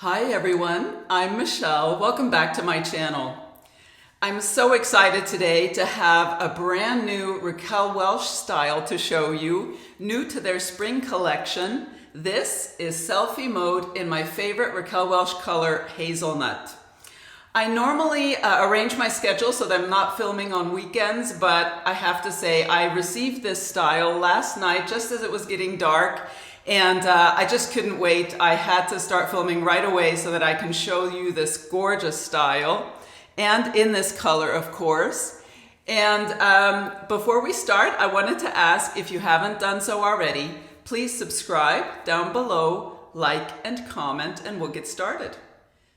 Hi everyone, I'm Michelle. Welcome back to my channel. I'm so excited today to have a brand new Raquel Welch style to show you, new to their spring collection. This is Selfie Mode in my favorite Raquel Welch color, Hazelnut. I normally arrange my schedule so that I'm not filming on weekends, but I have to say I received this style last night just as it was getting dark. And I just couldn't wait. I had to start filming right away so that I can show you this gorgeous style and in this color, of course. And before we start, I wanted to ask, if you haven't done so already, please subscribe down below, like and comment, and we'll get started.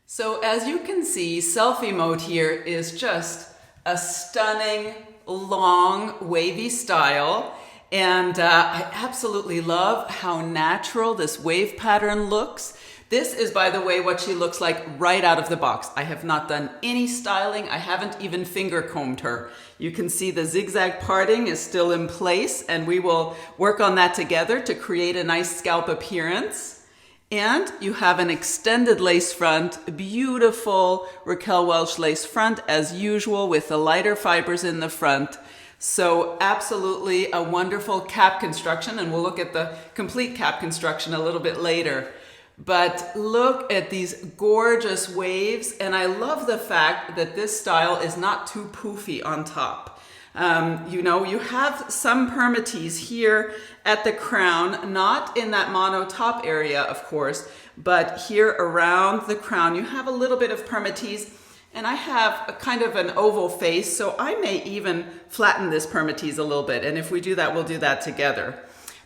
So as you can see, Selfie Mode here is just a stunning, long, wavy style. And I absolutely love how natural this wave pattern looks. This is, by the way, what she looks like right out of the box. I have not done any styling. I haven't even finger combed her. You can see the zigzag parting is still in place, and we will work on that together to create a nice scalp appearance. And you have an extended lace front, beautiful Raquel Welch lace front as usual with the lighter fibers in the front. So absolutely a wonderful cap construction, and we'll look at the complete cap construction a little bit later. But look at these gorgeous waves, and I love the fact that this style is not too poofy on top. You have some permatease here at the crown, not in that mono top area, of course, but here around the crown you have a little bit of permatease. And I have a kind of an oval face, so I may even flatten this permatease a little bit. And if we do that, we'll do that together.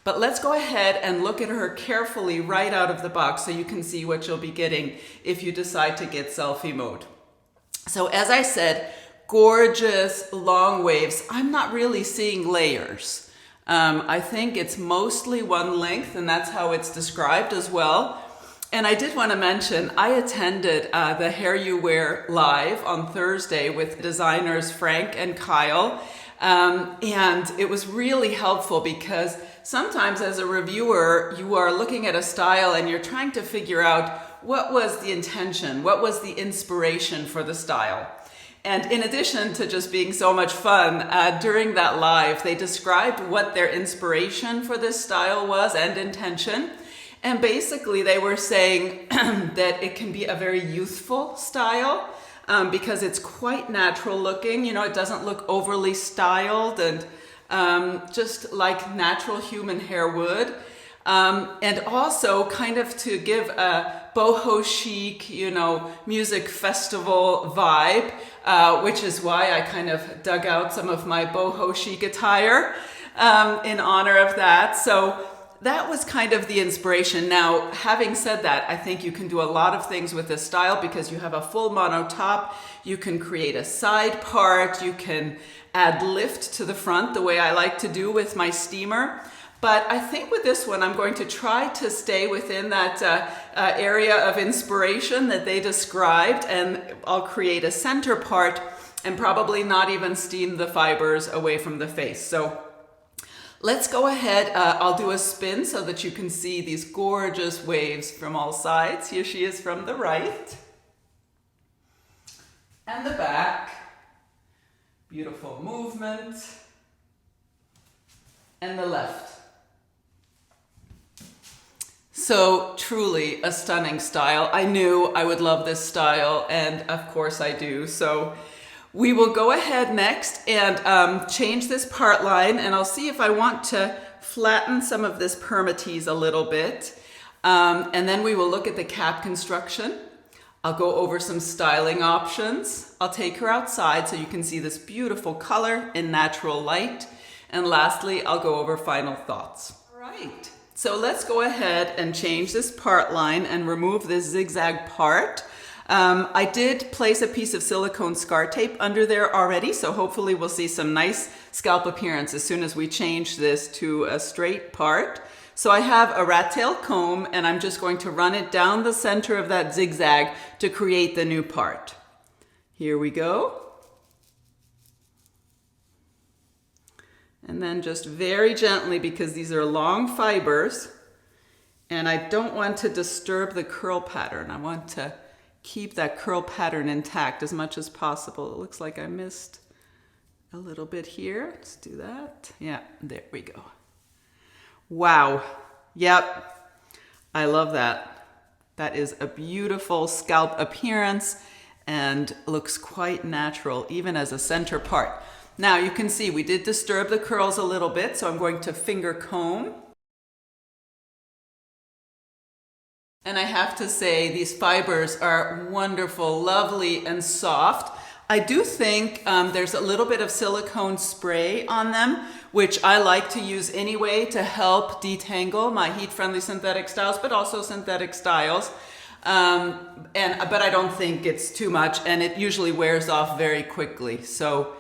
But let's go ahead and look at her carefully right out of the box so you can see what you'll be getting if you decide to get Selfie Mode. So as I said, gorgeous long waves. I'm not really seeing layers. I think it's mostly one length, and that's how it's described as well. And I did want to mention, I attended the Hair You Wear Live on Thursday with designers Frank and Kyle. And it was really helpful because sometimes as a reviewer, you are looking at a style and you're trying to figure out what was the intention, what was the inspiration for the style. And in addition to just being so much fun, during that live, they described what their inspiration for this style was and intention. And basically they were saying that it can be a very youthful style because it's quite natural looking. You know, it doesn't look overly styled and just like natural human hair would. And also kind of to give a boho chic, music festival vibe, which is why I kind of dug out some of my boho chic attire in honor of that. So that was kind of the inspiration. Now, having said that, I think you can do a lot of things with this style because you have a full mono top. You can create a side part. You can add lift to the front the way I like to do with my steamer. But I think with this one, I'm going to try to stay within that area of inspiration that they described, and I'll create a center part and probably not even steam the fibers away from the face. So let's go ahead. I'll do a spin so that you can see these gorgeous waves from all sides. Here she is from the right and the back. Beautiful movement. And the left. So truly a stunning style. I knew I would love this style, and of course I do. So we will go ahead next and change this part line, and I'll see if I want to flatten some of this permatease a little bit. And then we will look at the cap construction. I'll go over some styling options. I'll take her outside so you can see this beautiful color in natural light. And lastly, I'll go over final thoughts. All right, so let's go ahead and change this part line and remove this zigzag part. I did place a piece of silicone scar tape under there already, so hopefully we'll see some nice scalp appearance as soon as we change this to a straight part. So I have a rat tail comb, and I'm just going to run it down the center of that zigzag to create the new part. Here we go. And then just very gently, because these are long fibers, And I don't want to disturb the curl pattern. I want to keep that curl pattern intact as much as possible. It looks like I missed a little bit here. Let's do that. Yeah, there we go. Wow. Yep. I love that. That is a beautiful scalp appearance and looks quite natural, even as a center part. Now you can see we did disturb the curls a little bit, so I'm going to finger comb. And I have to say, these fibers are wonderful, lovely, and soft. I do think there's a little bit of silicone spray on them, which I like to use anyway to help detangle my heat-friendly synthetic styles, but also synthetic styles. But I don't think it's too much, and it usually wears off very quickly. So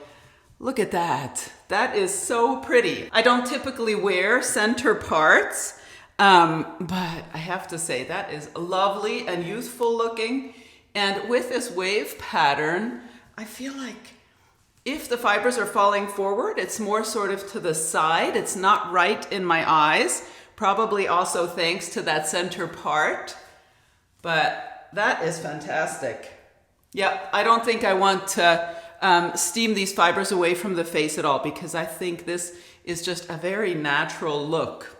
look at that. That is so pretty. I don't typically wear center parts, but I have to say that is lovely and youthful looking. And with this wave pattern, I feel like if the fibers are falling forward, it's more sort of to the side. It's not right in my eyes, probably also thanks to that center part. But that is fantastic. Yep, I don't think I want to steam these fibers away from the face at all, because I think this is just a very natural look.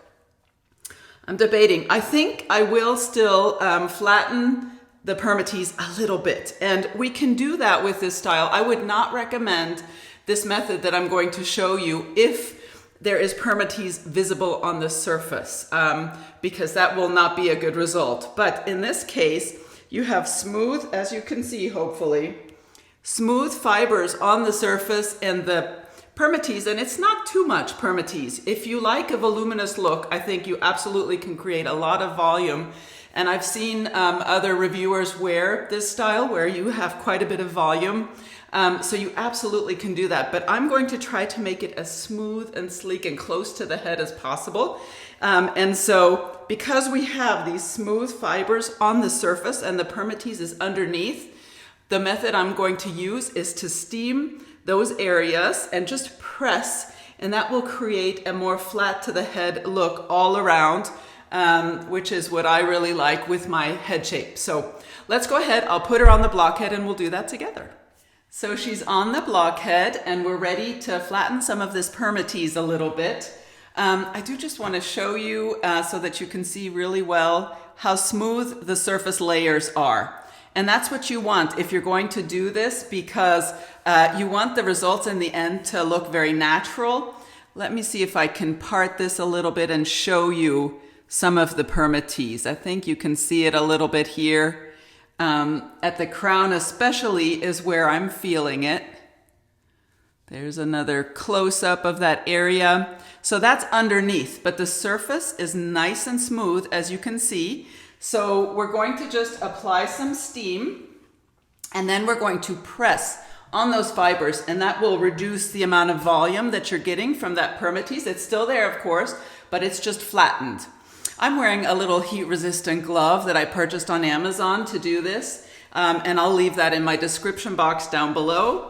I'm debating. I think I will still flatten the permatease a little bit, and we can do that with this style. I would not recommend this method that I'm going to show you if there is permatease visible on the surface, because that will not be a good result. But in this case, you have smooth, as you can see, hopefully, smooth fibers on the surface and the permatease, and it's not too much permatease. If you like a voluminous look, I think you absolutely can create a lot of volume. And I've seen other reviewers wear this style where you have quite a bit of volume. So you absolutely can do that. But I'm going to try to make it as smooth and sleek and close to the head as possible. And so because we have these smooth fibers on the surface and the permatease is underneath, the method I'm going to use is to steam those areas and just press, and that will create a more flat to the head look all around, which is what I really like with my head shape. So let's go ahead. I'll put her on the blockhead and we'll do that together. So she's on the blockhead and we're ready to flatten some of this permatease a little bit. I do just want to show you so that you can see really well how smooth the surface layers are. And that's what you want if you're going to do this, because you want the results in the end to look very natural. Let me see if I can part this a little bit and show you some of the permatease. I think you can see it a little bit here. At the crown especially is where I'm feeling it. There's another close-up of that area. So that's underneath, but the surface is nice and smooth, as you can see. So we're going to just apply some steam, and then we're going to press on those fibers, and that will reduce the amount of volume that you're getting from that permatease. It's still there, of course, but it's just flattened. I'm wearing a little heat-resistant glove that I purchased on Amazon to do this, and I'll leave that in my description box down below.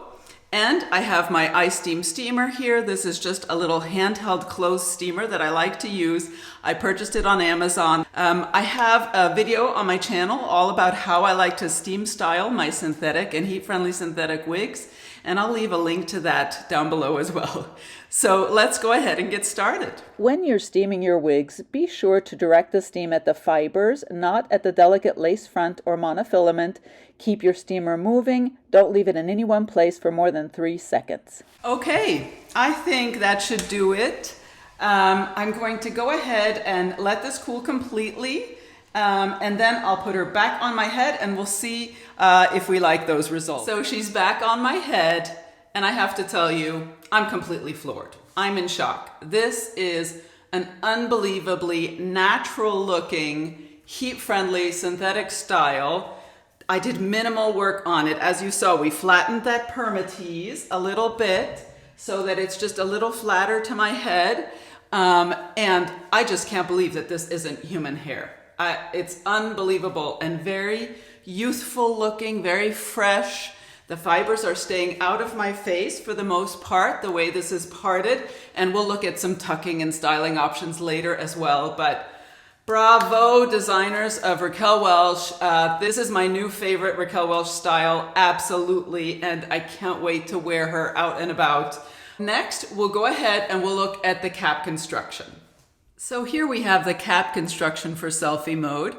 And I have my iSteam steamer here. This is just a little handheld clothes steamer that I like to use. I purchased it on Amazon. I have a video on my channel all about how I like to steam style my synthetic and heat-friendly synthetic wigs, and I'll leave a link to that down below as well. So let's go ahead and get started. When you're steaming your wigs, be sure to direct the steam at the fibers, not at the delicate lace front or monofilament. Keep your steamer moving. Don't leave it in any one place for more than 3 seconds. Okay, I think that should do it. I'm going to go ahead and let this cool completely, and then I'll put her back on my head and we'll see if we like those results. So she's back on my head, and I have to tell you, I'm completely floored. I'm in shock. This is an unbelievably natural looking, heat-friendly synthetic style. I did minimal work on it. As you saw, we flattened that permatease a little bit so that it's just a little flatter to my head. And I just can't believe that this isn't human hair. It's unbelievable and very youthful looking, very fresh. The fibers are staying out of my face for the most part, the way this is parted. And we'll look at some tucking and styling options later as well. But Bravo, designers of Raquel Welch. This is my new favorite Raquel Welch style, absolutely, and I can't wait to wear her out and about. Next, we'll go ahead and we'll look at the cap construction. So here we have the cap construction for Selfie Mode.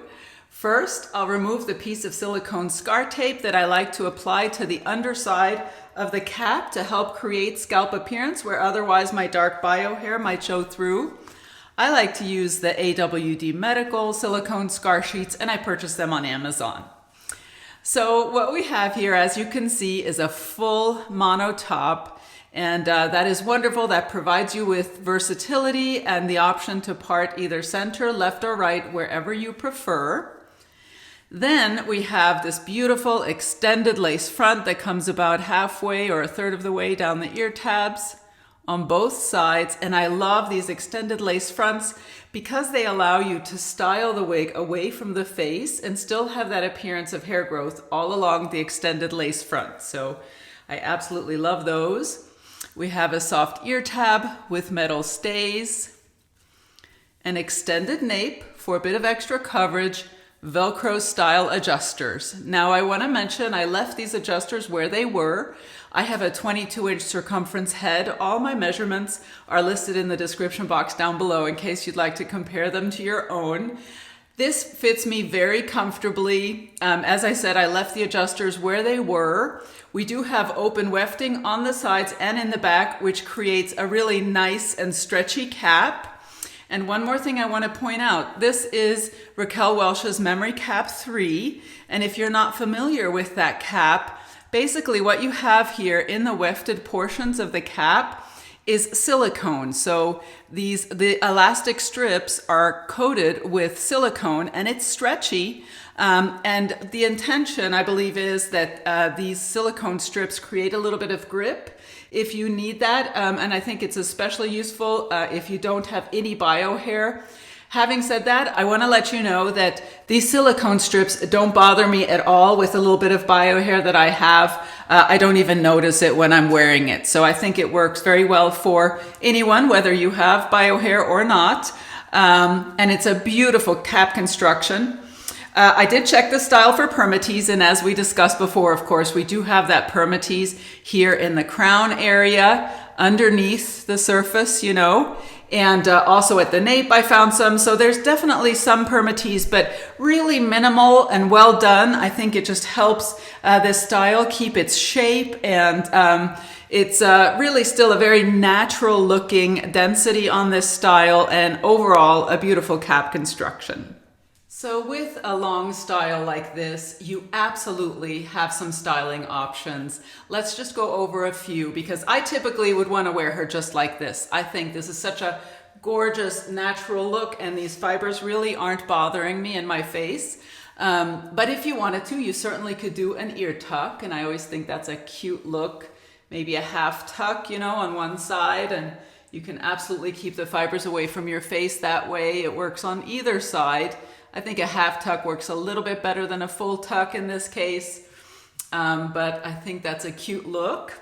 First, I'll remove the piece of silicone scar tape that I like to apply to the underside of the cap to help create scalp appearance where otherwise my dark bio hair might show through. I like to use the AWD Medical silicone scar sheets, and I purchased them on Amazon. So what we have here, as you can see, is a full mono top, and that is wonderful. That provides you with versatility and the option to part either center, left, or right, wherever you prefer. Then we have this beautiful extended lace front that comes about halfway or a third of the way down the ear tabs on both sides, and I love these extended lace fronts because they allow you to style the wig away from the face and still have that appearance of hair growth all along the extended lace front. So I absolutely love those. We have a soft ear tab with metal stays, an extended nape for a bit of extra coverage, Velcro style adjusters. Now I want to mention I left these adjusters where they were. I have a 22-inch circumference head. All my measurements are listed in the description box down below in case you'd like to compare them to your own. This fits me very comfortably. As I said, I left the adjusters where they were. We do have open wefting on the sides and in the back, which creates a really nice and stretchy cap. And one more thing I want to point out, this is Raquel Welch's Memory Cap 3. And if you're not familiar with that cap, basically what you have here in the wefted portions of the cap is silicone. So the elastic strips are coated with silicone and it's stretchy. And the intention, I believe, is that these silicone strips create a little bit of grip if you need that. And I think it's especially useful if you don't have any bio hair. Having said that, I want to let you know that these silicone strips don't bother me at all with a little bit of bio hair that I have. I don't even notice it when I'm wearing it. So I think it works very well for anyone, whether you have bio hair or not. And it's a beautiful cap construction. I did check the style for permatease, and as we discussed before, of course, we do have that permatease here in the crown area, underneath the surface, you know, and also at the nape I found some. So there's definitely some permatease, but really minimal and well done. I think it just helps this style keep its shape, and it's really still a very natural looking density on this style, and overall a beautiful cap construction. So with a long style like this, you absolutely have some styling options. Let's just go over a few because I typically would want to wear her just like this. I think this is such a gorgeous natural look and these fibers really aren't bothering me in my face. But if you wanted to, you certainly could do an ear tuck, and I always think that's a cute look. Maybe a half tuck, you know, on one side, and you can absolutely keep the fibers away from your face that way. It works on either side. I think a half tuck works a little bit better than a full tuck in this case, but I think that's a cute look.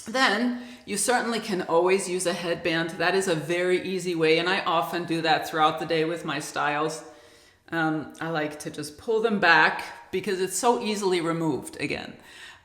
Then you certainly can always use a headband. That is a very easy way, and I often do that throughout the day with my styles. I like to just pull them back because it's so easily removed again.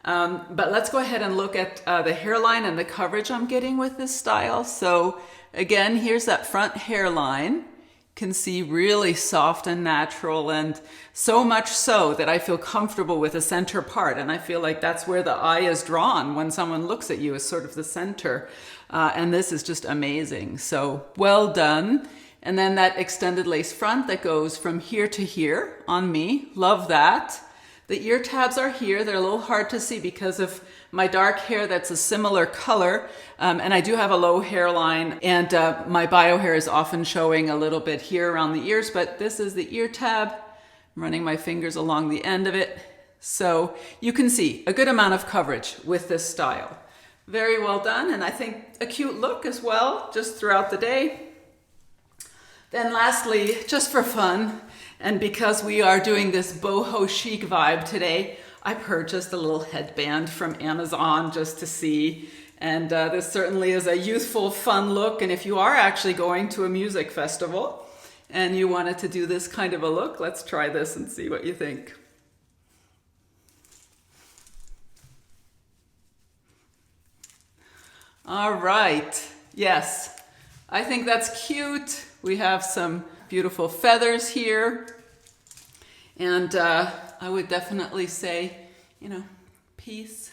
But let's go ahead and look at the hairline and the coverage I'm getting with this style. So again, here's that front hairline. Can see really soft and natural, and so much so that I feel comfortable with the center part, and I feel like that's where the eye is drawn when someone looks at you, is sort of the center, and this is just amazing. So well done. And then that extended lace front that goes from here to here on me, love that. The ear tabs are here. They're a little hard to see because of my dark hair that's a similar color, and I do have a low hairline, and my bio hair is often showing a little bit here around the ears, but this is the ear tab. I'm running my fingers along the end of it. So you can see a good amount of coverage with this style. Very well done, and I think a cute look as well, just throughout the day. Then lastly, just for fun, and because we are doing this boho chic vibe today, I purchased a little headband from Amazon just to see. And this certainly is a youthful, fun look. And if you are actually going to a music festival and you wanted to do this kind of a look, let's try this and see what you think. All right, yes, I think that's cute. We have some beautiful feathers here, and I would definitely say, you know, peace.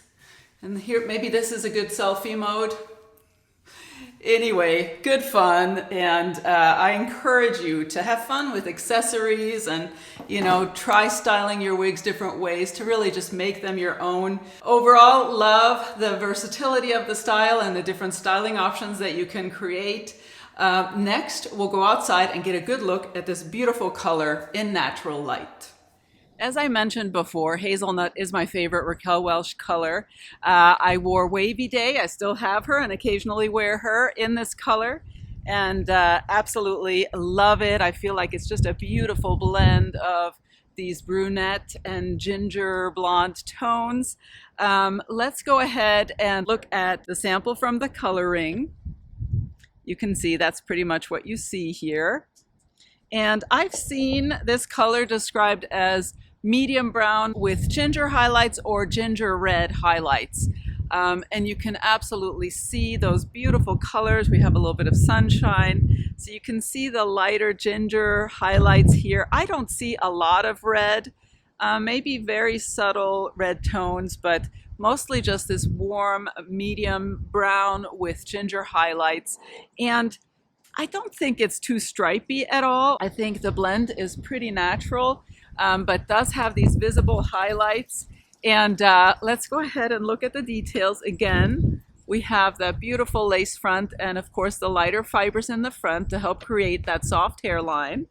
And here, maybe this is a good selfie mode. Anyway, good fun, and I encourage you to have fun with accessories and, you know, try styling your wigs different ways to really just make them your own. Overall, love the versatility of the style and the different styling options that you can create. Next, we'll go outside and get a good look at this beautiful color in natural light. As I mentioned before, Hazelnut is my favorite Raquel Welch color. I wore Wavy Day. I still have her and occasionally wear her in this color, and absolutely love it. I feel like it's just a beautiful blend of these brunette and ginger blonde tones. Let's go ahead and look at the sample from the coloring. You can see that's pretty much what you see here. And I've seen this color described as medium brown with ginger highlights or ginger red highlights. And you can absolutely see those beautiful colors. We have a little bit of sunshine. So you can see the lighter ginger highlights here. I don't see a lot of red, maybe very subtle red tones, but mostly just this warm medium brown with ginger highlights. And I don't think it's too stripy at all. I think the blend is pretty natural, but does have these visible highlights. And let's go ahead and look at the details again. We have the beautiful lace front and of course the lighter fibers in the front to help create that soft hairline.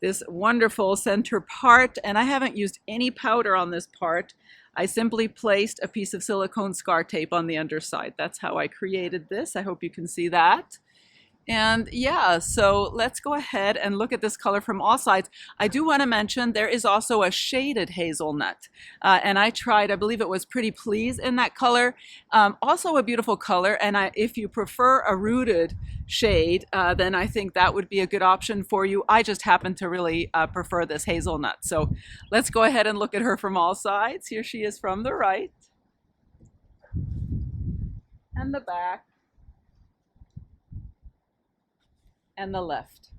This wonderful center part, and I haven't used any powder on this part. I simply placed a piece of silicone scar tape on the underside. That's how I created this. I hope you can see that. And yeah, so let's go ahead and look at this color from all sides. I do want to mention there is also a shaded hazelnut. And I tried, I believe it was Pretty Please in that color. Also a beautiful color. And if you prefer a rooted shade, then I think that would be a good option for you. I just happen to really prefer this hazelnut. So let's go ahead and look at her from all sides. Here she is from the right and the back and the left.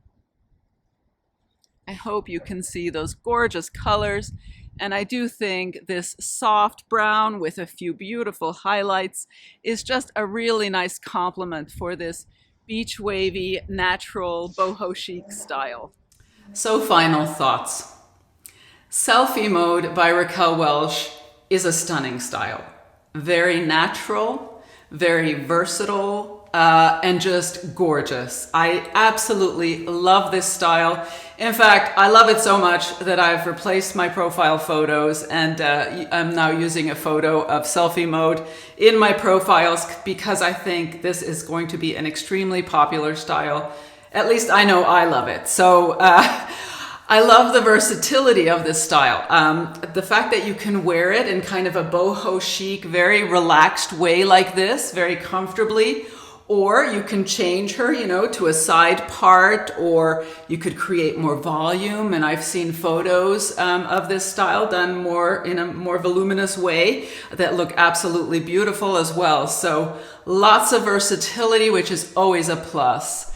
I hope you can see those gorgeous colors, and I do think this soft brown with a few beautiful highlights is just a really nice complement for this beach wavy natural boho chic style. So final thoughts. Selfie Mode by Raquel Welch is a stunning style. Very natural, very versatile, and just gorgeous. I absolutely love this style. In fact, I love it so much that I've replaced my profile photos, and I'm now using a photo of Selfie Mode in my profiles because I think this is going to be an extremely popular style. At least I know I love it. So I love the versatility of this style. The fact that you can wear it in kind of a boho chic, very relaxed way like this, very comfortably. Or you can change her, you know, to a side part, or you could create more volume. And I've seen photos of this style done more in a more voluminous way that look absolutely beautiful as well. So lots of versatility, which is always a plus.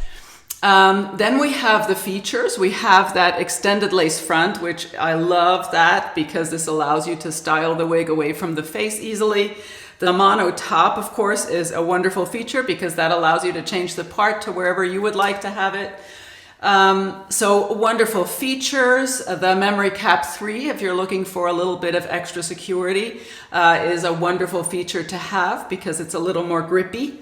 Then we have the features. We have that extended lace front, which I love that because this allows you to style the wig away from the face easily. The mono top, of course, is a wonderful feature because that allows you to change the part to wherever you would like to have it. So wonderful features. The memory cap 3, if you're looking for a little bit of extra security, is a wonderful feature to have because it's a little more grippy.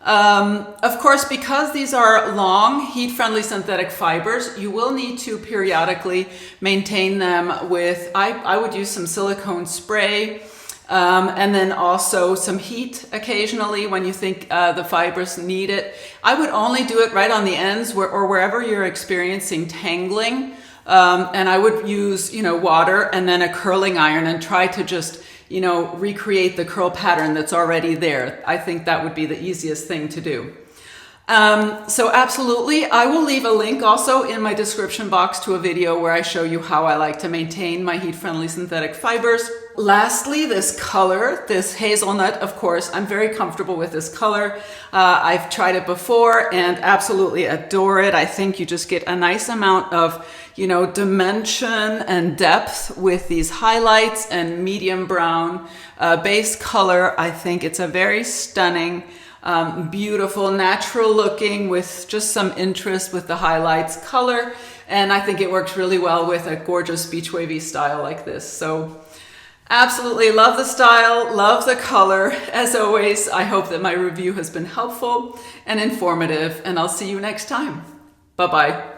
Of course, because these are long, heat-friendly synthetic fibers, you will need to periodically maintain them with, I would use some silicone spray, and then also some heat occasionally when you think the fibers need it. I would only do it right on the ends or wherever you're experiencing tangling. And I would use, water and then a curling iron and try to just, recreate the curl pattern that's already there. I think that would be the easiest thing to do. So absolutely, I will leave a link also in my description box to a video where I show you how I like to maintain my heat-friendly synthetic fibers. Lastly, this color, this hazelnut, of course, I'm very comfortable with this color. I've tried it before and absolutely adore it. I think you just get a nice amount of, you know, dimension and depth with these highlights and medium brown base color. I think it's a very stunning, beautiful, natural looking with just some interest with the highlights color. And I think it works really well with a gorgeous beach wavy style like this. So absolutely love the style, love the color. As always, I hope that my review has been helpful and informative, and I'll see you next time. Bye-bye.